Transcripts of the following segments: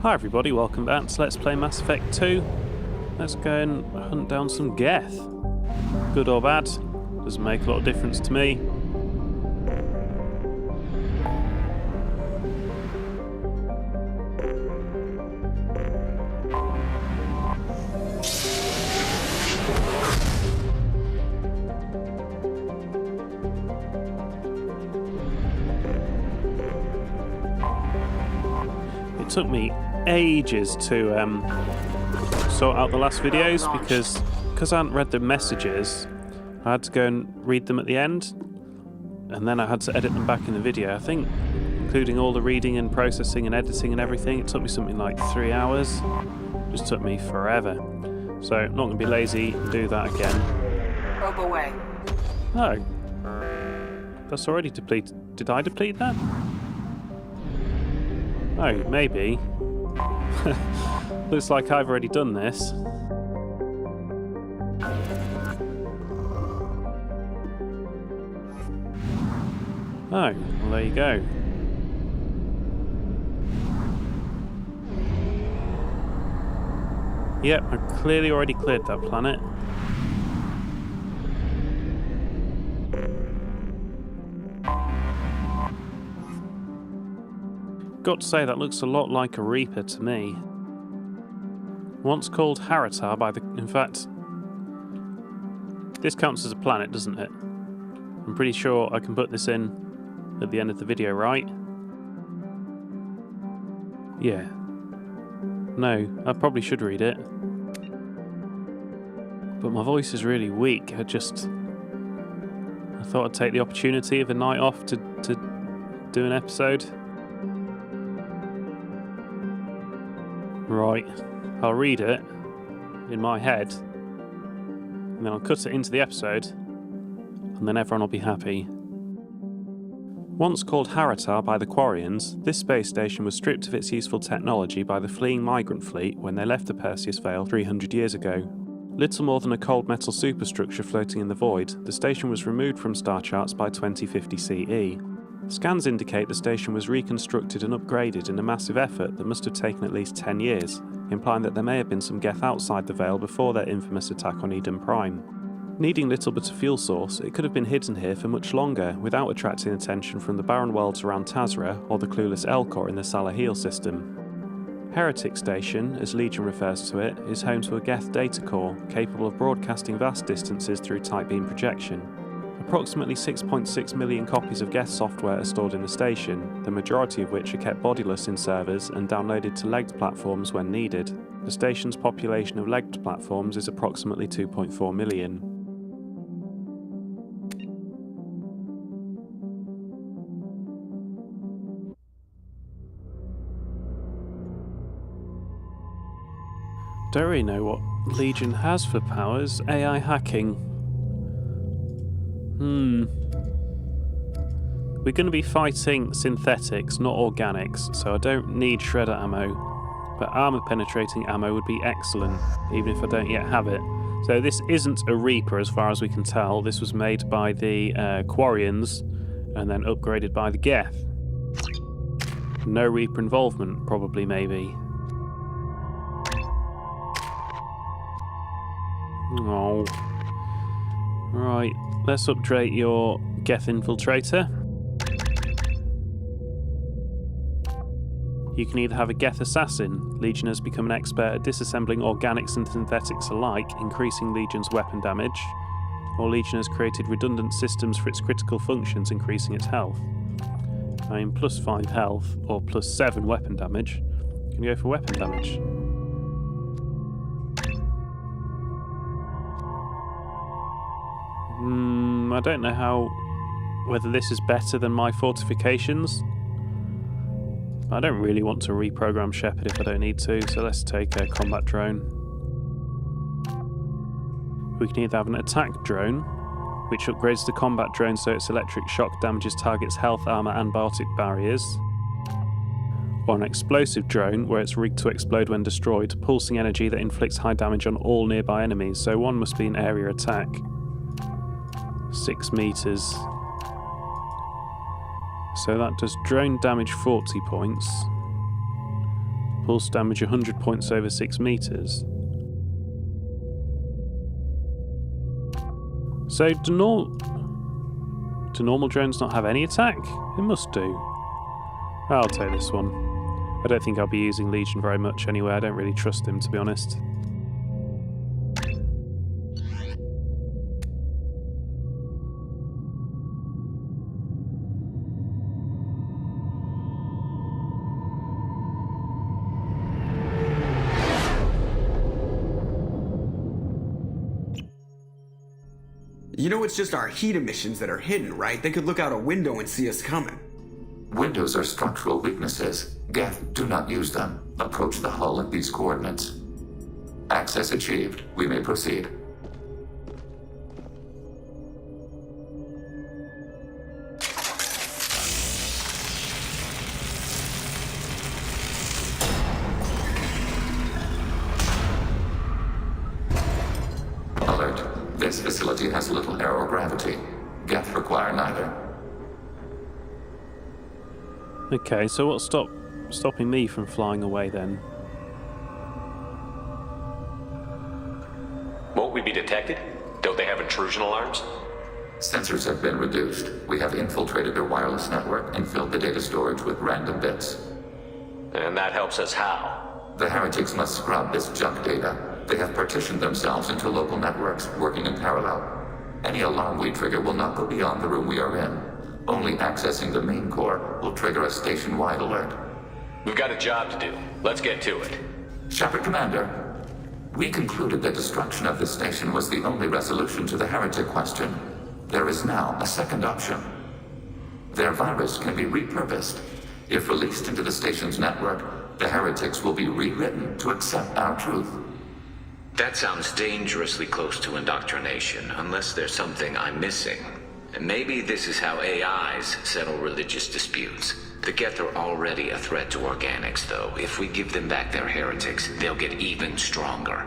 Hi everybody, welcome back to Let's Play Mass Effect 2. Let's go and hunt down some geth. Good or bad, doesn't make a lot of difference to me. It took me ages to sort out the last videos because I hadn't read the messages. I had to go and read them at the end, and then I had to edit them back in the video. I think, including all the reading and processing and editing and everything, it took me something like 3 hours. It just took me forever. So I'm not going to be lazy and do that again. Probe away. Oh, that's already depleted. Did I deplete that? Oh, maybe. Looks like I've already done this. Oh, well there you go. Yep, I've clearly already cleared that planet. Got to say, that looks a lot like a Reaper to me. Once called Haratar by the... In fact, this counts as a planet, doesn't it? I'm pretty sure I can put this in at the end of the video, right? Yeah. No, I probably should read it. But my voice is really weak. I thought I'd take the opportunity of a night off to do an episode. Right, I'll read it in my head, and then I'll cut it into the episode, and then everyone will be happy. Once called Haratar by the Quarians, this space station was stripped of its useful technology by the fleeing migrant fleet when they left the Perseus Veil 300 years ago. Little more than a cold metal superstructure floating in the void, the station was removed from star charts by 2050 CE. Scans indicate the station was reconstructed and upgraded in a massive effort that must have taken at least 10 years, implying that there may have been some geth outside the Veil before their infamous attack on Eden Prime. Needing little but a fuel source, it could have been hidden here for much longer without attracting attention from the barren worlds around Tazra or the clueless Elcor in the Salaheel system. Heretic Station, as Legion refers to it, is home to a geth data core capable of broadcasting vast distances through tight beam projection. Approximately 6.6 million copies of geth software are stored in the station, the majority of which are kept bodiless in servers and downloaded to legged platforms when needed. The station's population of legged platforms is approximately 2.4 million. Don't really know what Legion has for powers. AI hacking. We're going to be fighting synthetics, not organics, so I don't need shredder ammo, but armor-penetrating ammo would be excellent, even if I don't yet have it. So this isn't a Reaper as far as we can tell. This was made by the Quarians and then upgraded by the geth. No Reaper involvement, probably, maybe. Oh. Right, let's upgrade your geth infiltrator. You can either have a geth assassin. Legion has become an expert at disassembling organics and synthetics alike, increasing Legion's weapon damage, or Legion has created redundant systems for its critical functions, increasing its health. I mean, plus 5 health, or plus 7 weapon damage. You can go for weapon damage. I don't know whether this is better than my fortifications. I don't really want to reprogram Shepard if I don't need to, so let's take a combat drone. We can either have an attack drone, which upgrades the combat drone so its electric shock damages targets' health, armor and biotic barriers, or an explosive drone, where it's rigged to explode when destroyed, pulsing energy that inflicts high damage on all nearby enemies, so one must be an area attack. 6 meters. So that does drone damage 40 points. pulse damage 100 points over 6 meters. So, do normal drones not have any attack? It must do. I'll take this one. I don't think I'll be using Legion very much anyway. I don't really trust him, to be honest. You know it's just our heat emissions that are hidden, right? They could look out a window and see us coming. Windows are structural weaknesses. Geth, do not use them. Approach the hull at these coordinates. Access achieved. We may proceed. Alert. This facility has little aerogravity. Geth require neither. Okay, so what's stopping me from flying away then? Won't we be detected? Don't they have intrusion alarms? Sensors have been reduced. We have infiltrated their wireless network and filled the data storage with random bits. And that helps us how? The heretics must scrub this junk data. They have partitioned themselves into local networks, working in parallel. Any alarm we trigger will not go beyond the room we are in. Only accessing the main core will trigger a station-wide alert. We've got a job to do. Let's get to it. Shepard Commander, we concluded that destruction of this station was the only resolution to the heretic question. There is now a second option. Their virus can be repurposed. If released into the station's network, the heretics will be rewritten to accept our truth. That sounds dangerously close to indoctrination, unless there's something I'm missing. And maybe this is how AIs settle religious disputes. The geth are already a threat to organics, though. If we give them back their heretics, they'll get even stronger.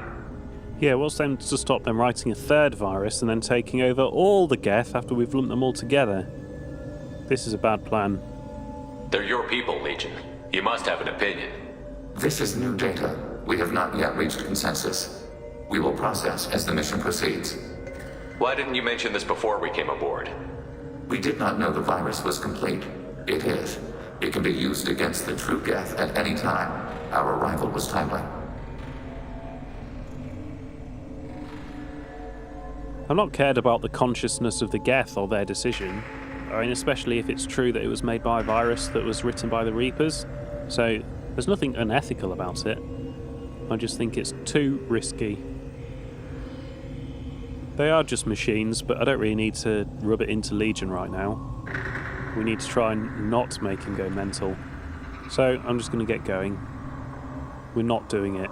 Yeah, what's them to stop them writing a third virus and then taking over all the geth after we've lumped them all together? This is a bad plan. They're your people, Legion. You must have an opinion. This is new data. We have not yet reached consensus. We will process as the mission proceeds. Why didn't you mention this before we came aboard? We did not know the virus was complete. It is. It can be used against the true geth at any time. Our arrival was timely. I'm not cared about the consciousness of the geth or their decision. I mean, especially if it's true that it was made by a virus that was written by the Reapers. So, there's nothing unethical about it. I just think it's too risky. They are just machines, but I don't really need to rub it into Legion right now. We need to try and not make him go mental. So, I'm just going to get going. We're not doing it.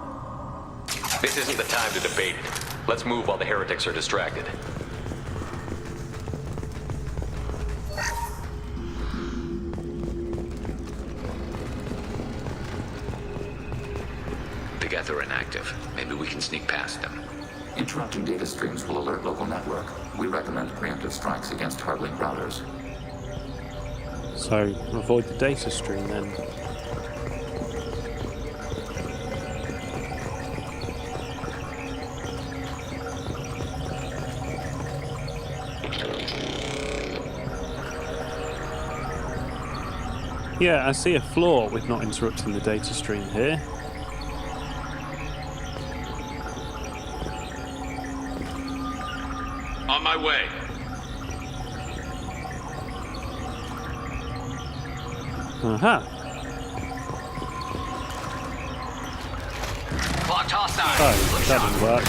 This isn't the time to debate it. Let's move while the heretics are distracted. The geth are inactive. Maybe we can sneak past them. Interrupting data streams will alert local network. We recommend preemptive strikes against hard-link routers. So, avoid the data stream then. Yeah, I see a flaw with not interrupting the data stream here. On my way. Aha. Blocked hostile. Oh, that didn't work.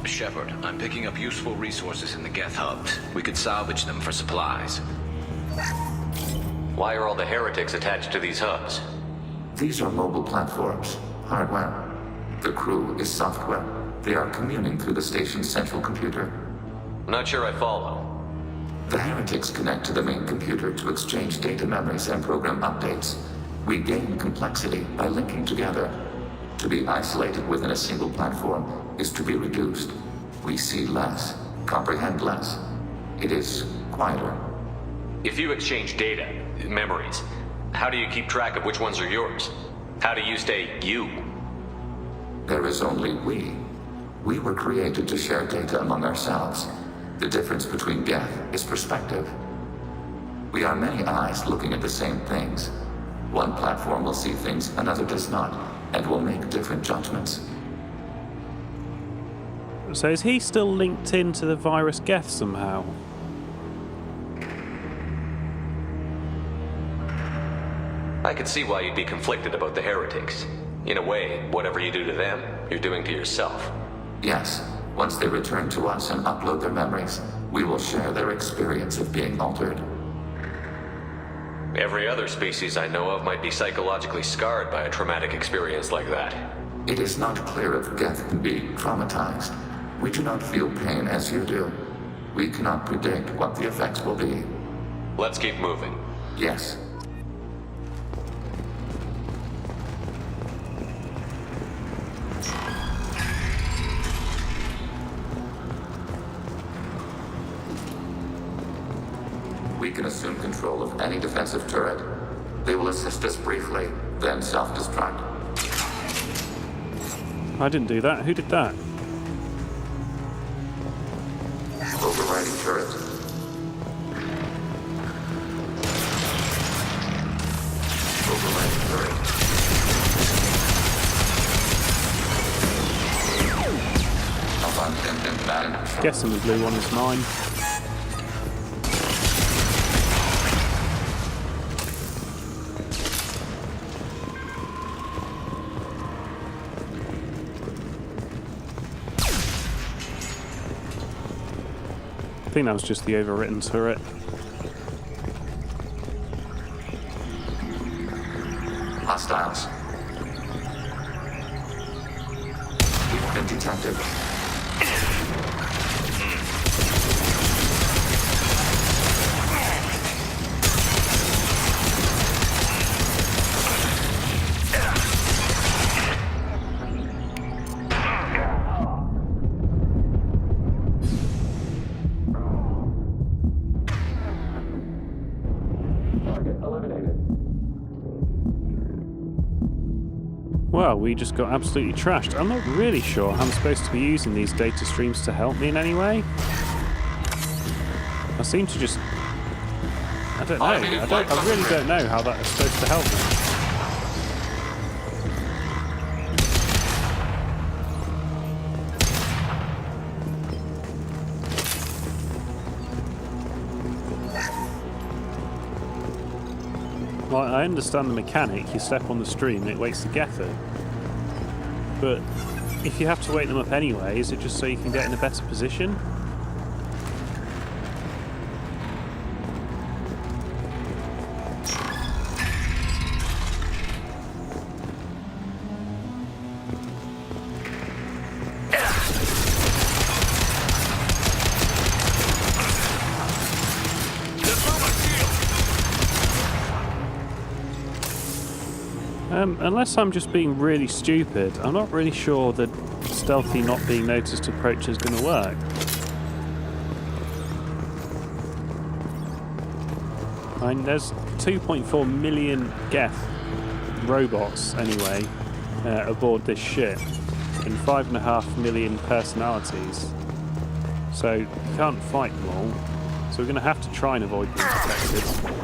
Shepard, I'm picking up useful resources in the geth hubs. We could salvage them for supplies. Why are all the heretics attached to these hubs? These are mobile platforms. Hardware. The crew is software. They are communing through the station's central computer. not sure I follow. The heretics connect to the main computer to exchange data memories and program updates. We gain complexity by linking together. To be isolated within a single platform is to be reduced. We see less, comprehend less. It is quieter. If you exchange data, memories, how do you keep track of which ones are yours? How do you stay you? There is only we. We were created to share data among ourselves. The difference between geth is perspective. We are many eyes looking at the same things. One platform will see things another does not, and will make different judgments. So is he still linked into the virus geth somehow? I could see why you'd be conflicted about the heretics. In a way, whatever you do to them, you're doing to yourself. Yes, once they return to us and upload their memories, we will share their experience of being altered. Every other species I know of might be psychologically scarred by a traumatic experience like that. It is not clear if geth can be traumatized. We do not feel pain as you do. We cannot predict what the effects will be. Let's keep moving. Yes. We can assume control of any defensive turret. They will assist us briefly, then self-destruct. I didn't do that. Who did that? Overriding turret. Overriding turret. Abundant man. Guessing the blue one is mine. I think that was just the overwritten turret. Hostiles. We've been detected. Well, we just got absolutely trashed. I'm not really sure how I'm supposed to be using these data streams to help me in any way. I seem to just... I don't know. I really don't know how that is supposed to help me. Well, I understand the mechanic. You step on the stream, it wakes the geth up. But if you have to wake them up anyway, is it just so you can get in a better position? Unless I'm just being really stupid, I'm not really sure that stealthy not being noticed approach is going to work. I mean, there's 2.4 million geth robots, anyway, aboard this ship, and 5.5 million personalities. So you can't fight them all, so we're going to have to try and avoid being detected.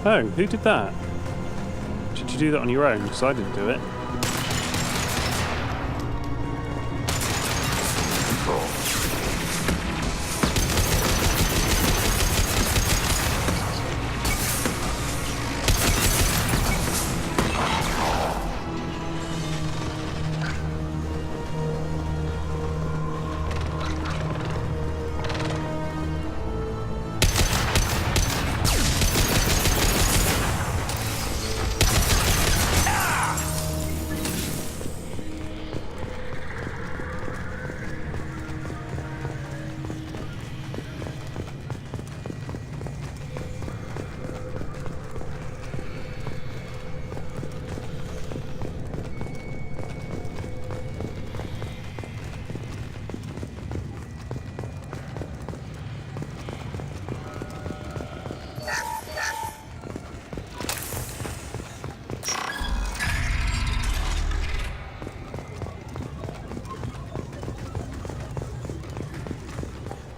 Oh, who did that? Did you do that on your own? Because I didn't do it. Control.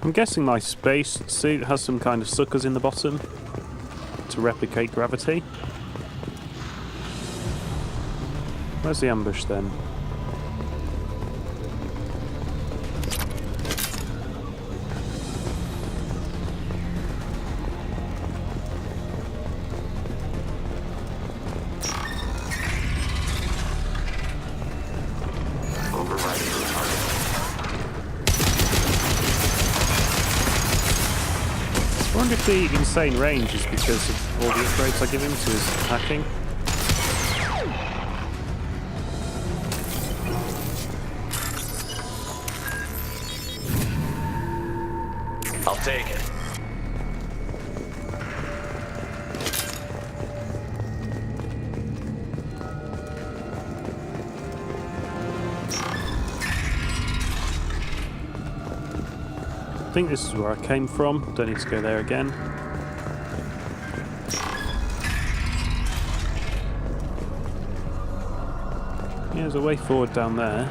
I'm guessing my space suit has some kind of suckers in the bottom to replicate gravity. Where's the ambush then? I wonder if the insane range is because of all the upgrades I give him to his hacking. I'll take it. I think this is where I came from. Don't need to go there again. Yeah, there's a way forward down there.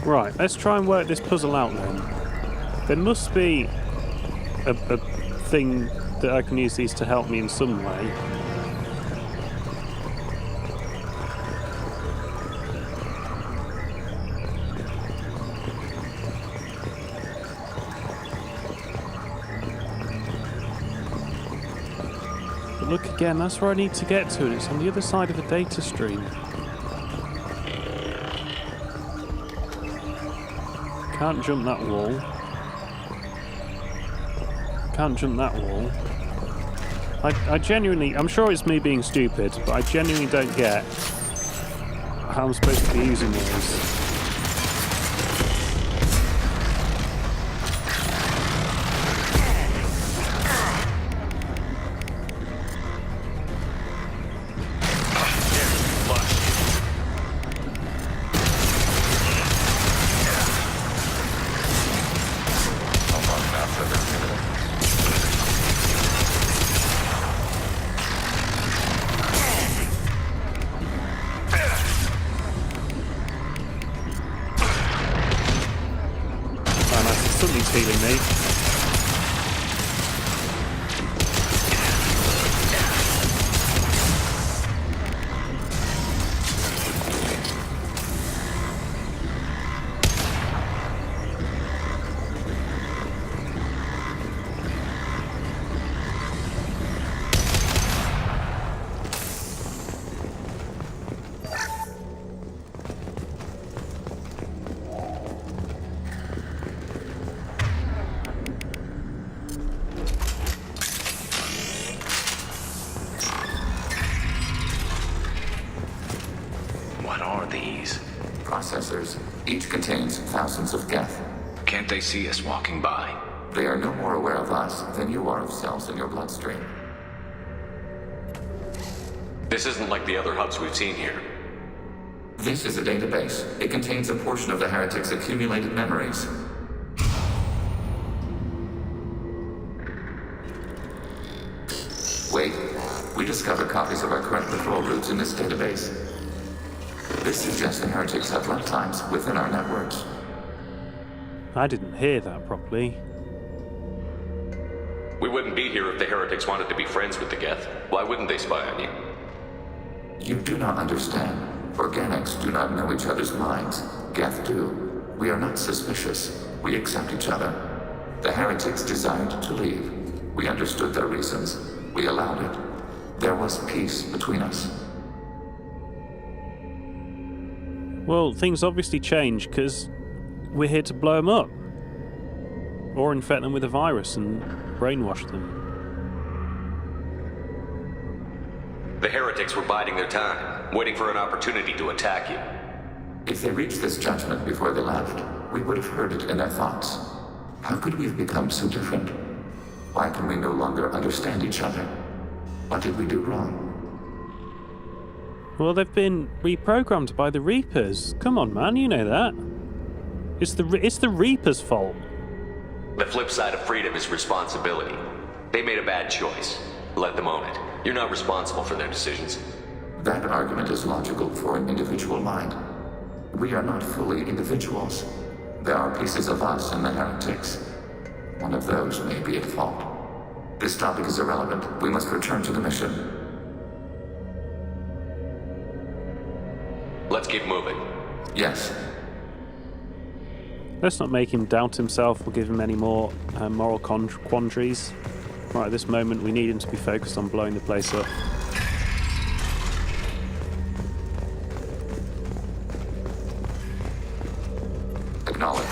Right, let's try and work this puzzle out then. There must be a thing that I can use these to help me in some way. But look again, that's where I need to get to, and it's on the other side of the data stream. Can't jump that wall. Can't jump that wall. I genuinely, I'm sure it's me being stupid, but I genuinely don't get how I'm supposed to be using those. Something's healing me. Processors. Each contains thousands of geth. Can't they see us walking by? They are no more aware of us than you are of cells in your bloodstream. This isn't like the other hubs we've seen here. This is a database. It contains a portion of the heretic's accumulated memories. Wait, we discovered copies of our current patrol routes in this database. This suggests the heretics have lifetimes within our networks. I didn't hear that properly. We wouldn't be here if the heretics wanted to be friends with the geth. Why wouldn't they spy on you? You do not understand. Organics do not know each other's minds. Geth do. We are not suspicious. We accept each other. The heretics desired to leave. We understood their reasons. We allowed it. There was peace between us. Well, things obviously change because we're here to blow them up. Or infect them with a virus and brainwash them. The heretics were biding their time, waiting for an opportunity to attack you. If they reached this judgment before they left, we would have heard it in their thoughts. How could we have become so different? Why can we no longer understand each other? What did we do wrong? Well, they've been reprogrammed by the Reapers. Come on, man, you know that. It's the Reapers' fault. The flip side of freedom is responsibility. They made a bad choice. Let them own it. You're not responsible for their decisions. That argument is logical for an individual mind. We are not fully individuals. There are pieces of us in the heretics. One of those may be at fault. This topic is irrelevant. We must return to the mission. Let's keep moving. Yes. Let's not make him doubt himself or give him any more moral quandaries. Right at this moment, we need him to be focused on blowing the place up. Acknowledge.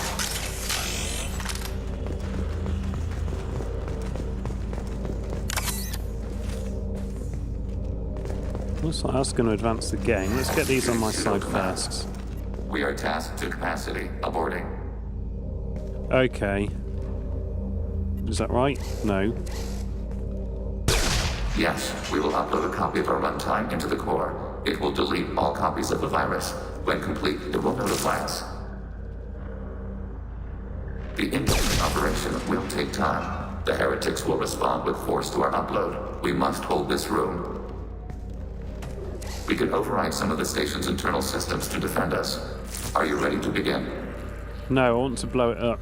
Looks like that's going to advance the game. Let's get these on my side first. We are tasked to capacity. Aborting. Okay. Is that right? No. Yes, we will upload a copy of our runtime into the core. It will delete all copies of the virus. When complete, it will notify us. The indexing operation will take time. The heretics will respond with force to our upload. We must hold this room. We can override some of the station's internal systems to defend us. Are you ready to begin? No, I want to blow it up.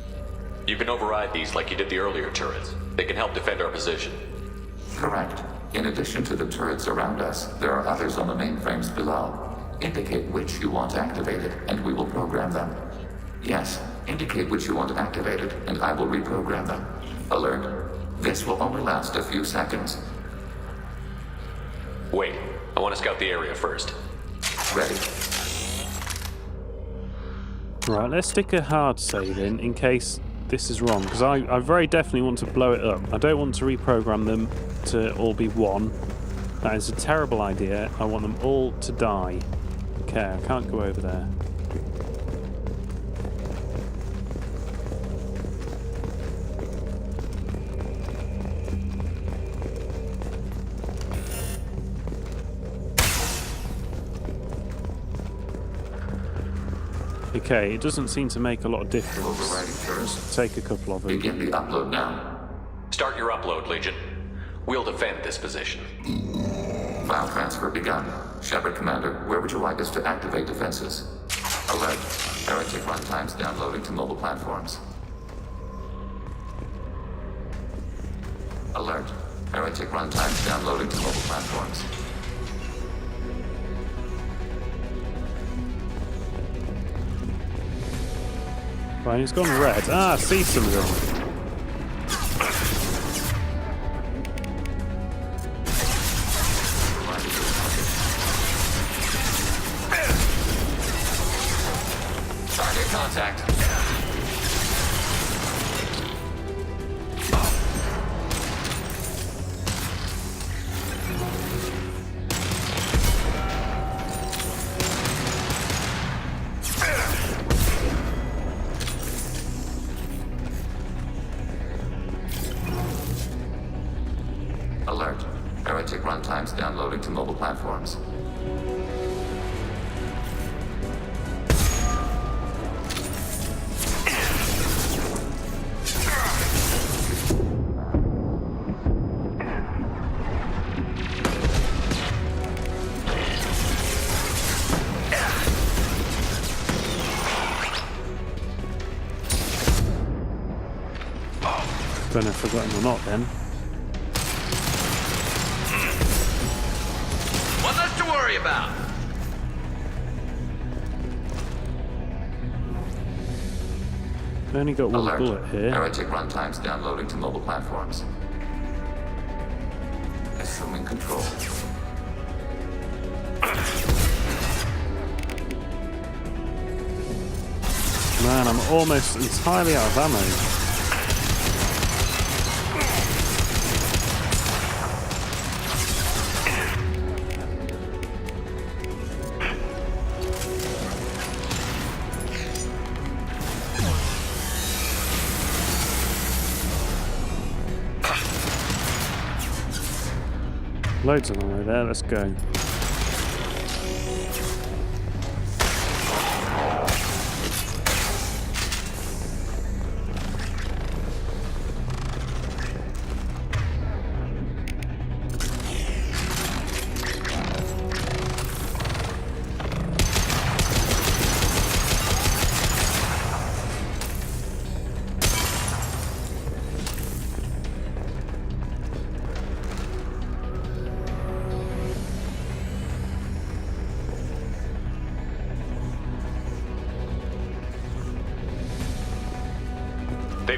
You can override these like you did the earlier turrets. They can help defend our position. Correct. In addition to the turrets around us, there are others on the mainframes below. Indicate which you want activated, and we will program them. Yes, indicate which you want activated, and I will reprogram them. Alert. This will only last a few seconds. Wait, I want to scout the area first. Ready. Right, let's stick a hard save in case this is wrong, because I very definitely want to blow it up. I don't want to reprogram them to all be one. That is a terrible idea. I want them all to die. Okay, I can't go over there. Okay, it doesn't seem to make a lot of difference. Overriding turrets. Let's take a couple of them. Begin the upload now. Start your upload, Legion. We'll defend this position. File transfer begun. Shepard Commander, where would you like us to activate defenses? Alert. Heretic runtimes downloading to mobile platforms. Alert. Heretic runtimes downloading to mobile platforms. Right, it's gone red. Ah, I see some of them. Target contact. Alert. Heretic runtimes downloading to mobile platforms. Don't know if I've got him or not then. One less to worry about. I've only got one Alert. bullet here. Heretic runtimes downloading to mobile platforms. Assuming control. Man, I'm almost entirely out of ammo. Loads of ammo there, let's go.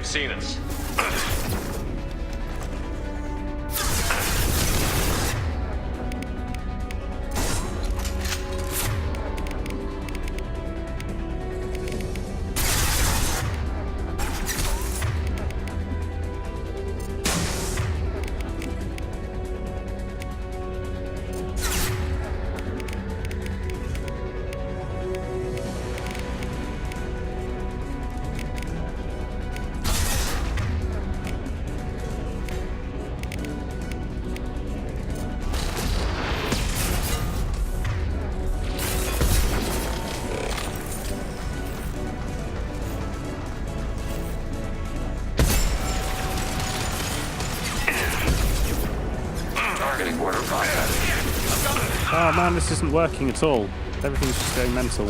they've seen us. Oh man, this isn't working at all. Everything's just going mental.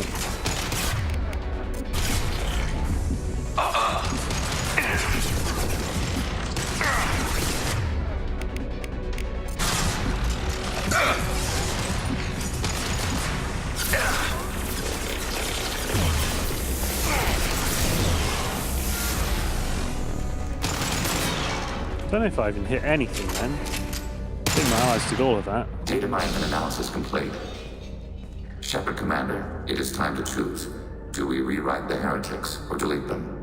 I don't know if I even hit anything then. I think my eyes did all of that. Data mining and analysis complete. Shepard Commander, it is time to choose. Do we rewrite the heretics or delete them?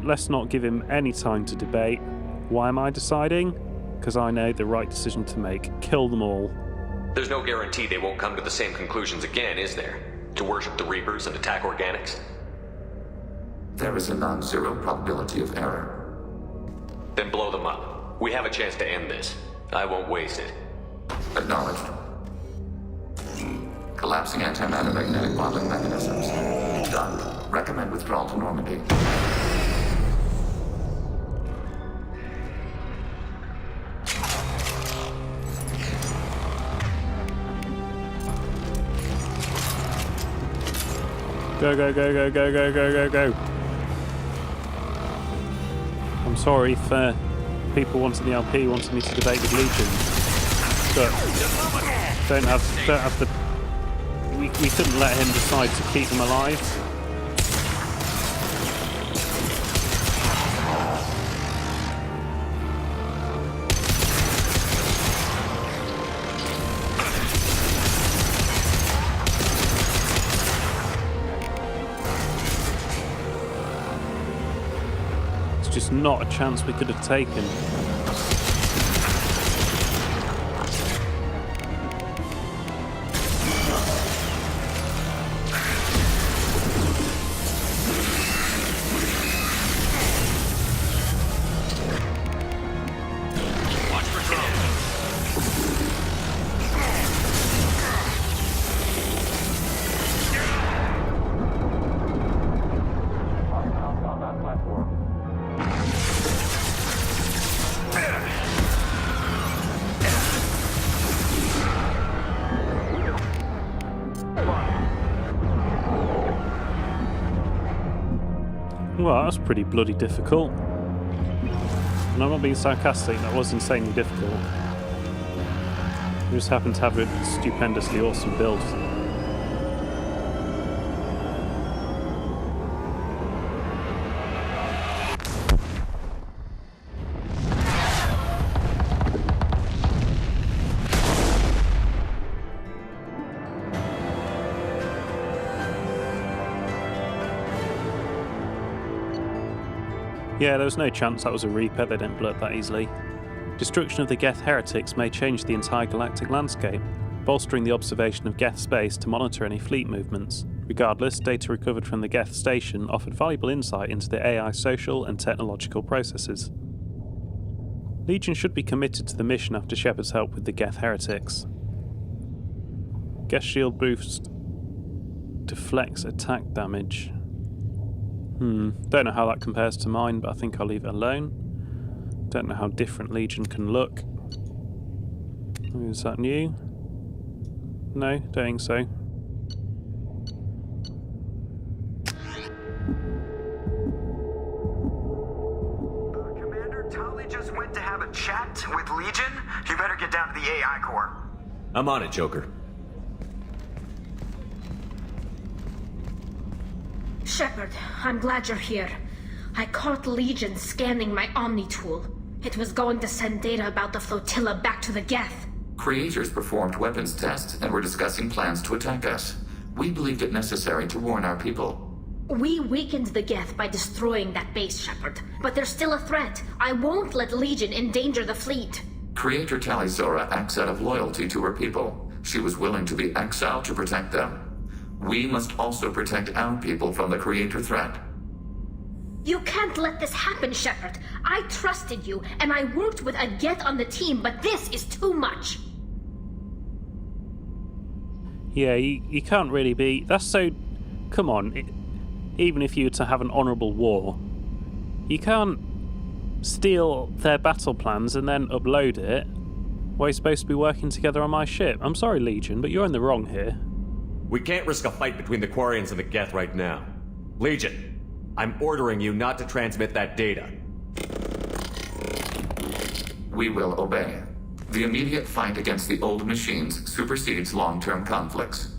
Let's not give him any time to debate. Why am I deciding? Because I know the right decision to make. Kill them all. There's no guarantee they won't come to the same conclusions again, is there? To worship the Reapers and attack organics? There is a non-zero probability of error. Then blow them up. We have a chance to end this. I won't waste it. Acknowledged. Collapsing antimatter magnetic bottling mechanisms. Done. Recommend withdrawal to Normandy. Go, go, go, go, go, go, go, go, go. I'm sorry if people wanting the LP wanted me to debate with Legion, but don't have the. We couldn't let him decide to keep them alive. Just not a chance we could have taken. Well, that was pretty bloody difficult. And I'm not being sarcastic, that was insanely difficult. We just happened to have a stupendously awesome build. Yeah, there was no chance that was a Reaper, they didn't blow up that easily. Destruction of the Geth heretics may change the entire galactic landscape, bolstering the observation of Geth space to monitor any fleet movements. Regardless, data recovered from the Geth station offered valuable insight into the AI social and technological processes. Legion should be committed to the mission after Shepard's help with the Geth heretics. Geth shield boost deflects attack damage. Don't know how that compares to mine, but I think I'll leave it alone. Don't know how different Legion can look. Is that new? No, don't think so. Commander, Tali just went to have a chat with Legion. You better get down to the AI core. I'm on it, Joker. Shepard, I'm glad you're here. I caught Legion scanning my Omni tool. It was going to send data about the flotilla back to the geth. Creators performed weapons tests and were discussing plans to attack us. We believed it necessary to warn our people. We weakened the geth by destroying that base, Shepard. But there's still a threat. I won't let Legion endanger the fleet. Creator Talizora acts out of loyalty to her people. She was willing to be exiled to protect them. We must also protect our people from the Creator threat. You can't let this happen, Shepard. I trusted you, and I worked with a geth on the team, but this is too much. Yeah, you can't really be... That's so... Come on. Even if you were to have an honourable war, you can't steal their battle plans and then upload it while you're supposed to be working together on my ship. I'm sorry, Legion, but you're in the wrong here. We can't risk a fight between the Quarians and the geth right now. Legion, I'm ordering you not to transmit that data. We will obey. The immediate fight against the old machines supersedes long-term conflicts.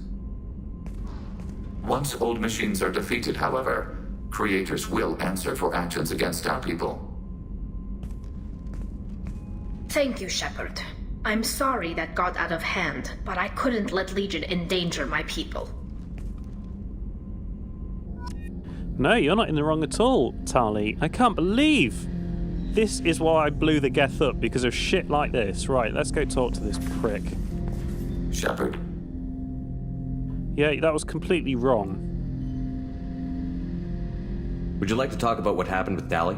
Once old machines are defeated, however, creators will answer for actions against our people. Thank you, Shepard. I'm sorry that got out of hand, but I couldn't let Legion endanger my people. No, you're not in the wrong at all, Tali. I can't believe this is why I blew the geth up, because of shit like this. Right, let's go talk to this prick. Shepard. Yeah, that was completely wrong. Would you like to talk about what happened with Tali?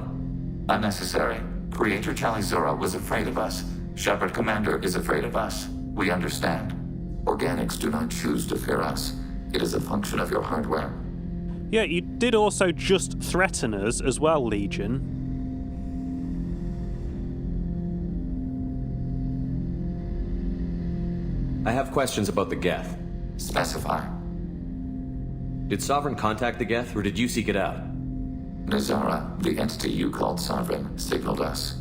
Unnecessary. Creator Talizora was afraid of us. Shepard Commander is afraid of us. We understand. Organics do not choose to fear us. It is a function of your hardware. Yeah, you did also just threaten us as well, Legion. I have questions about the geth. Specify. Did Sovereign contact the geth, or did you seek it out? Nazara, the entity you called Sovereign, signaled us.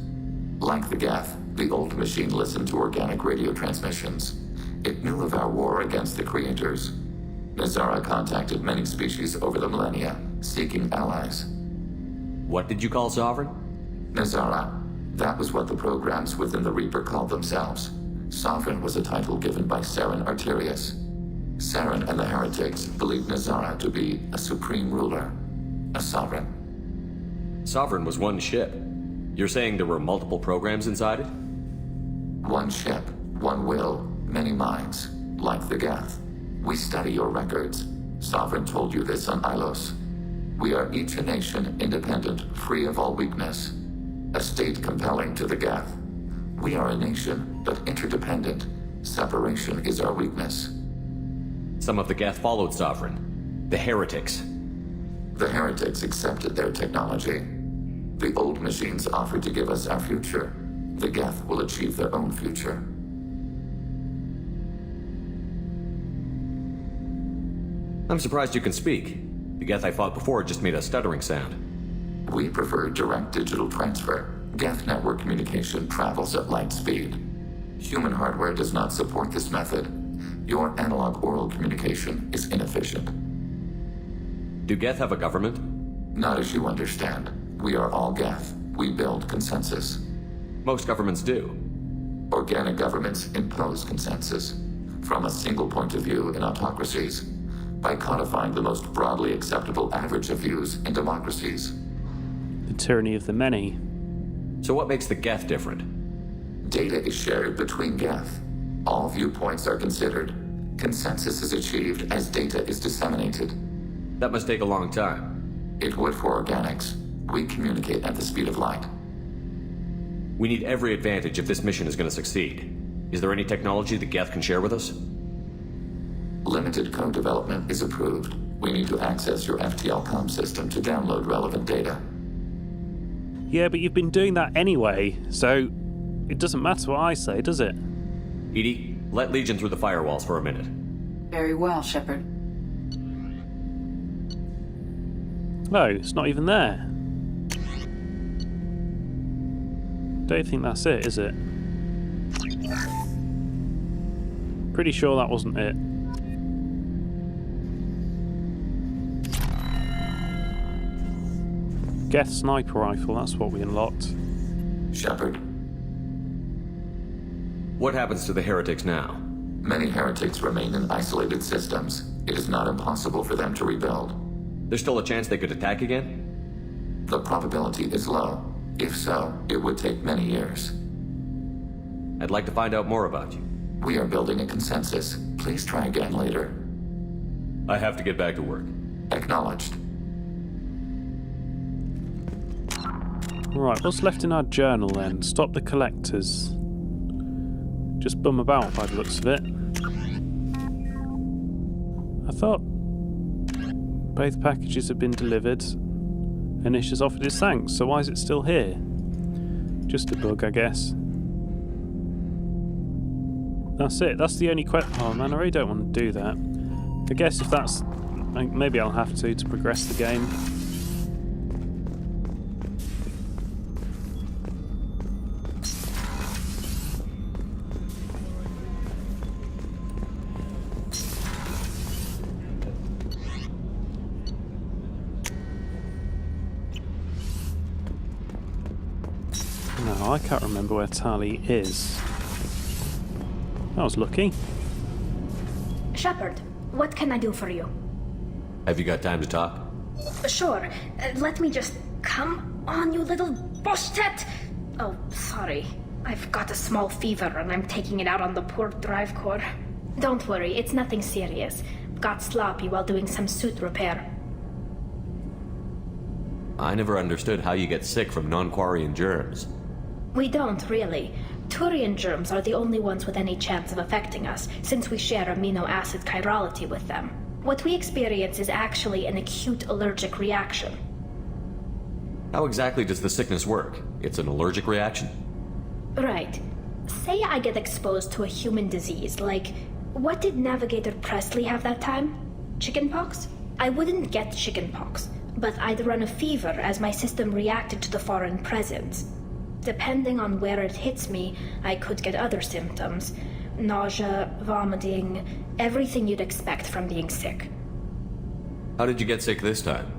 Like the geth, the old machine listened to organic radio transmissions. It knew of our war against the creators. Nazara contacted many species over the millennia, seeking allies. What did you call Sovereign? Nazara. That was what the programs within the Reaper called themselves. Sovereign was a title given by Saren Arterius. Saren and the heretics believed Nazara to be a supreme ruler, a sovereign. Sovereign was one ship. You're saying there were multiple programs inside it? One ship, one will, many minds, like the geth. We study your records. Sovereign told you this on Ilos. We are each a nation, independent, free of all weakness. A state compelling to the geth. We are a nation, but interdependent. Separation is our weakness. Some of the geth followed Sovereign. The heretics. The heretics accepted their technology. The old machines offered to give us our future. The geth will achieve their own future. I'm surprised you can speak. The geth I fought before just made a stuttering sound. We prefer direct digital transfer. Geth network communication travels at light speed. Human hardware does not support this method. Your analog oral communication is inefficient. Do geth have a government? Not as you understand. We are all geth. We build consensus. Most governments do. Organic governments impose consensus. From a single point of view in autocracies. By codifying the most broadly acceptable average of views in democracies. The tyranny of the many. So what makes the geth different? Data is shared between geth. All viewpoints are considered. Consensus is achieved as data is disseminated. That must take a long time. It would for organics. We communicate at the speed of light. We need every advantage if this mission is going to succeed. Is there any technology the geth can share with us? Limited code development is approved. We need to access your FTL comm system to download relevant data. Yeah, but you've been doing that anyway, so it doesn't matter what I say, does it? Edie, let Legion through the firewalls for a minute. Very well, Shepard. No, it's not even there. Don't think that's it, is it? Pretty sure that wasn't it. Geth sniper rifle, that's what we unlocked. Shepard, What happens to the heretics now? many heretics remain in isolated systems. It is not impossible for them to rebuild. There's still a chance they could attack again? The probability is low. If so, it would take many years. I'd like to find out more about you. We are building a consensus. Please try again later. I have to get back to work. Acknowledged. Right, what's left in our journal then? Stop the collectors. Just bum about by the looks of it. I thought both packages had been delivered and Ish has offered his thanks, so why is it still here? Just a bug, I guess. That's it, that's the only question. Oh man, I really don't want to do that. I guess if that's... maybe I'll have to progress the game. No, I can't remember where Tali is. I was lucky. Shepard, what can I do for you? Have you got time to talk? Sure. Let me just... Come on, you little bushtet! Oh, sorry. I've got a small fever and I'm taking it out on the poor drive core. Don't worry, it's nothing serious. Got sloppy while doing some suit repair. I never understood how you get sick from non-Quarian germs. We don't, really. Turian germs are the only ones with any chance of affecting us, since we share amino acid chirality with them. What we experience is actually an acute allergic reaction. How exactly does the sickness work? It's an allergic reaction? Right. Say I get exposed to a human disease, like... What did Navigator Presley have that time? Chickenpox? I wouldn't get chickenpox, but I'd run a fever as my system reacted to the foreign presence. Depending on where it hits me, I could get other symptoms. Nausea, vomiting, everything you'd expect from being sick. How did you get sick this time?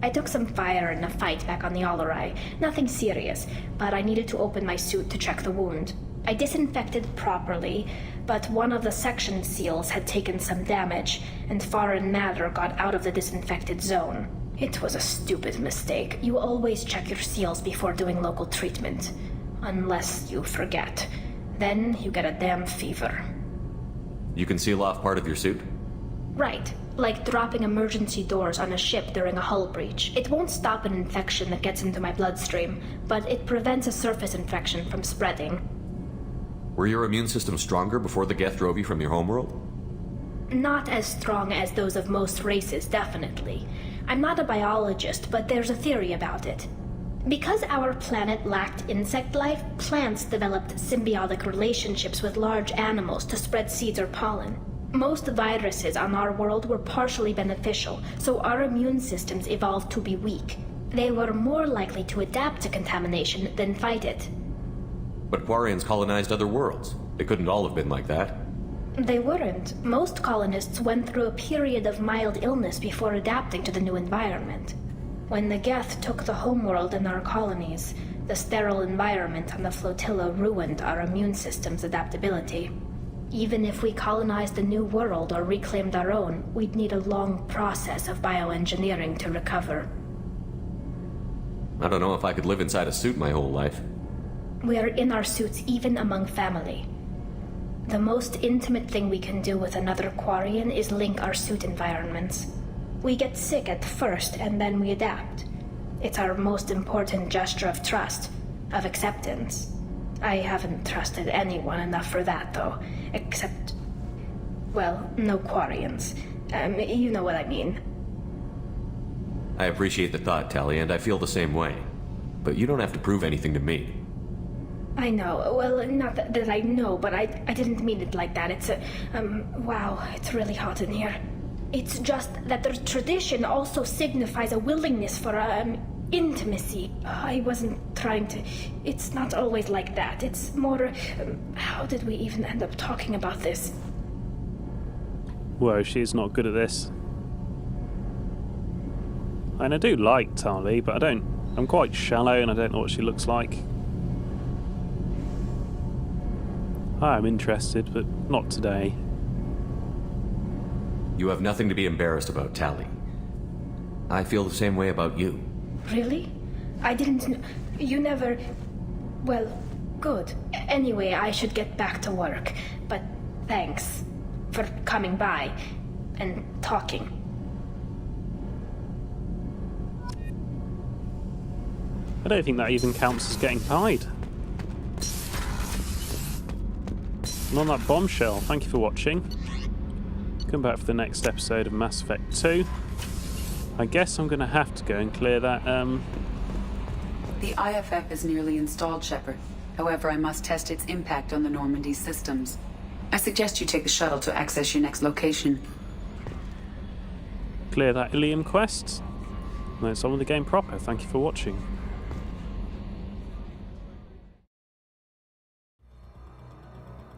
I took some fire in a fight back on the Olorai. Nothing serious, but I needed to open my suit to check the wound. I disinfected properly, but one of the section seals had taken some damage, and foreign matter got out of the disinfected zone. It was a stupid mistake. You always check your seals before doing local treatment. Unless you forget. Then you get a damn fever. You can seal off part of your suit? Right. Like dropping emergency doors on a ship during a hull breach. It won't stop an infection that gets into my bloodstream, but it prevents a surface infection from spreading. Were your immune system stronger before the geth drove you from your homeworld? Not as strong as those of most races, definitely. I'm not a biologist, but there's a theory about it. Because our planet lacked insect life, plants developed symbiotic relationships with large animals to spread seeds or pollen. Most viruses on our world were partially beneficial, so our immune systems evolved to be weak. They were more likely to adapt to contamination than fight it. But Quarians colonized other worlds. They couldn't all have been like that. They weren't. Most colonists went through a period of mild illness before adapting to the new environment. When the geth took the homeworld in our colonies, the sterile environment on the flotilla ruined our immune system's adaptability. Even if we colonized a new world or reclaimed our own, we'd need a long process of bioengineering to recover. I don't know if I could live inside a suit my whole life. We are in our suits even among family. The most intimate thing we can do with another Quarian is link our suit environments. We get sick at first and then we adapt. It's our most important gesture of trust, of acceptance. I haven't trusted anyone enough for that, though. Except... well, no Quarians. You know what I mean. I appreciate the thought, Tali, and I feel the same way. But you don't have to prove anything to me. I know. Well, not that I know, but I didn't mean it like that. It's a... wow, it's really hot in here. It's just that the tradition also signifies a willingness for, intimacy. I wasn't trying to... It's not always like that. It's more... how did we even end up talking about this? Whoa, she's not good at this. And I do like Tali, but I I'm quite shallow and I don't know what she looks like. I am interested, but not today. You have nothing to be embarrassed about, Tali. I feel the same way about you. Really? I didn't you never... Well, good. Anyway, I should get back to work. But thanks for coming by and talking. I don't think that even counts as getting pied. And on that bombshell, thank you for watching. Come back for the next episode of Mass Effect 2. I guess I'm going to have to go and clear that, The IFF is nearly installed, Shepard. However, I must test its impact on the Normandy systems. I suggest you take the shuttle to access your next location. clear that Ilium quest. And that's on with the game proper. Thank you for watching.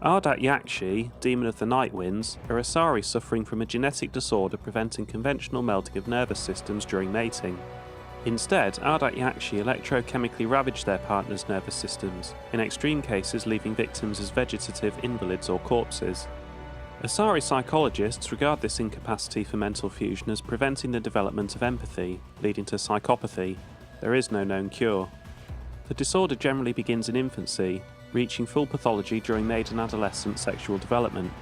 Ardat Yakshi, Demon of the Night Winds, are Asari suffering from a genetic disorder preventing conventional melting of nervous systems during mating. Instead, Ardat Yakshi electrochemically ravage their partners' nervous systems, in extreme cases leaving victims as vegetative invalids or corpses. Asari psychologists regard this incapacity for mental fusion as preventing the development of empathy, leading to psychopathy. There is no known cure. The disorder generally begins in infancy, reaching full pathology during maiden adolescent sexual development.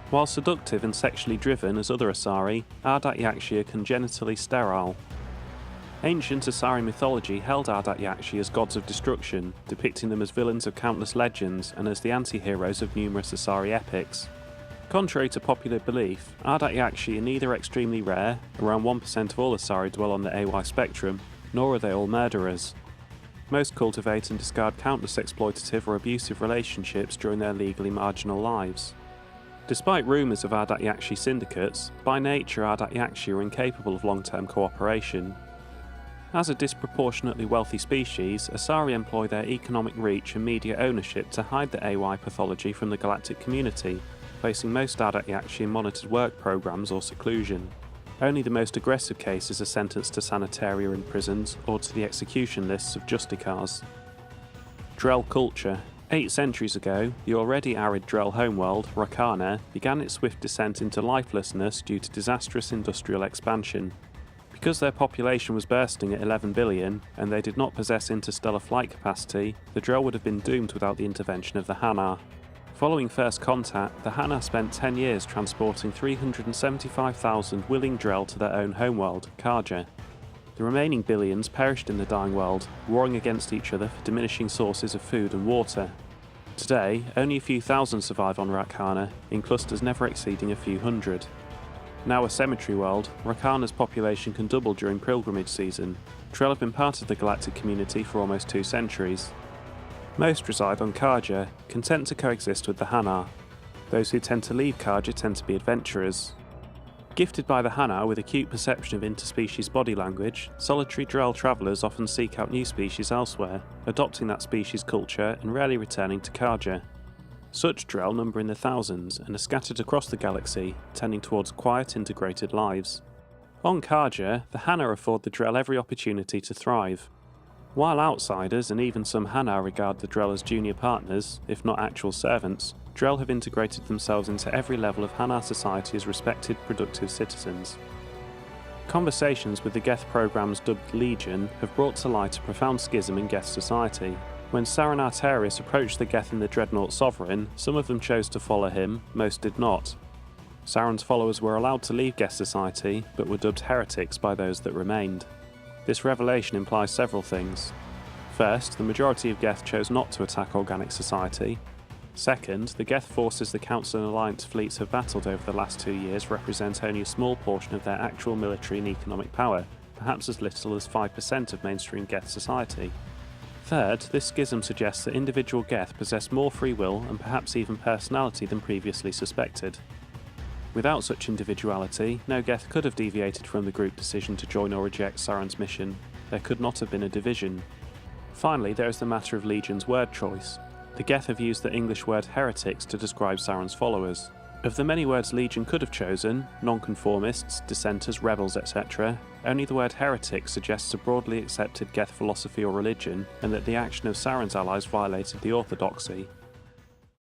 While seductive and sexually driven as other Asari, Ardat Yakshi are congenitally sterile. Ancient Asari mythology held Ardat Yakshi as gods of destruction, depicting them as villains of countless legends and as the anti-heroes of numerous Asari epics. Contrary to popular belief, Ardat Yakshi are neither extremely rare, around 1% of all Asari dwell on the AY spectrum, nor are they all murderers. Most cultivate and discard countless exploitative or abusive relationships during their legally marginal lives. Despite rumours of Ardat Yakshi syndicates, by nature Ardat Yakshi are incapable of long-term cooperation. As a disproportionately wealthy species, Asari employ their economic reach and media ownership to hide the AY pathology from the galactic community, placing most Ardat Yakshi in monitored work programs or seclusion. Only the most aggressive cases are sentenced to sanitaria in prisons or to the execution lists of justicars. Drell culture. 8 centuries ago, the already arid Drell homeworld, Rakana, began its swift descent into lifelessness due to disastrous industrial expansion. Because their population was bursting at 11 billion, and they did not possess interstellar flight capacity, the Drell would have been doomed without the intervention of the Hanar. Following first contact, the Hanar spent 10 years transporting 375,000 willing Drell to their own homeworld, Karja. The remaining billions perished in the dying world, warring against each other for diminishing sources of food and water. Today, only a few thousand survive on Rakana, in clusters never exceeding a few hundred. Now a cemetery world, Rakana's population can double during pilgrimage season. Drell have been part of the galactic community for almost 2 centuries. Most reside on Karja, content to coexist with the Hanar. Those who tend to leave Karja tend to be adventurers. Gifted by the Hanar with acute perception of interspecies body language, solitary Drell travellers often seek out new species elsewhere, adopting that species' culture and rarely returning to Karja. Such Drell number in the thousands and are scattered across the galaxy, tending towards quiet, integrated lives. On Karja, the Hanar afford the Drell every opportunity to thrive. While outsiders and even some Hanar regard the Drell as junior partners, if not actual servants, Drell have integrated themselves into every level of Hanar society as respected, productive citizens. Conversations with the Geth programs dubbed Legion have brought to light a profound schism in Geth society. When Saran Arterius approached the Geth in the Dreadnought Sovereign, some of them chose to follow him, most did not. Saran's followers were allowed to leave Geth society, but were dubbed heretics by those that remained. This revelation implies several things. First, the majority of Geth chose not to attack organic society. Second, the Geth forces the Council and Alliance fleets have battled over the last 2 years represent only a small portion of their actual military and economic power, perhaps as little as 5% of mainstream Geth society. Third, this schism suggests that individual Geth possess more free will and perhaps even personality than previously suspected. Without such individuality, no Geth could have deviated from the group decision to join or reject Saran's mission. There could not have been a division. Finally, there is the matter of Legion's word choice. The Geth have used the English word heretics to describe Saran's followers. Of the many words Legion could have chosen, nonconformists, dissenters, rebels, etc., only the word heretic suggests a broadly accepted geth philosophy or religion, and that the action of Saren's allies violated the orthodoxy.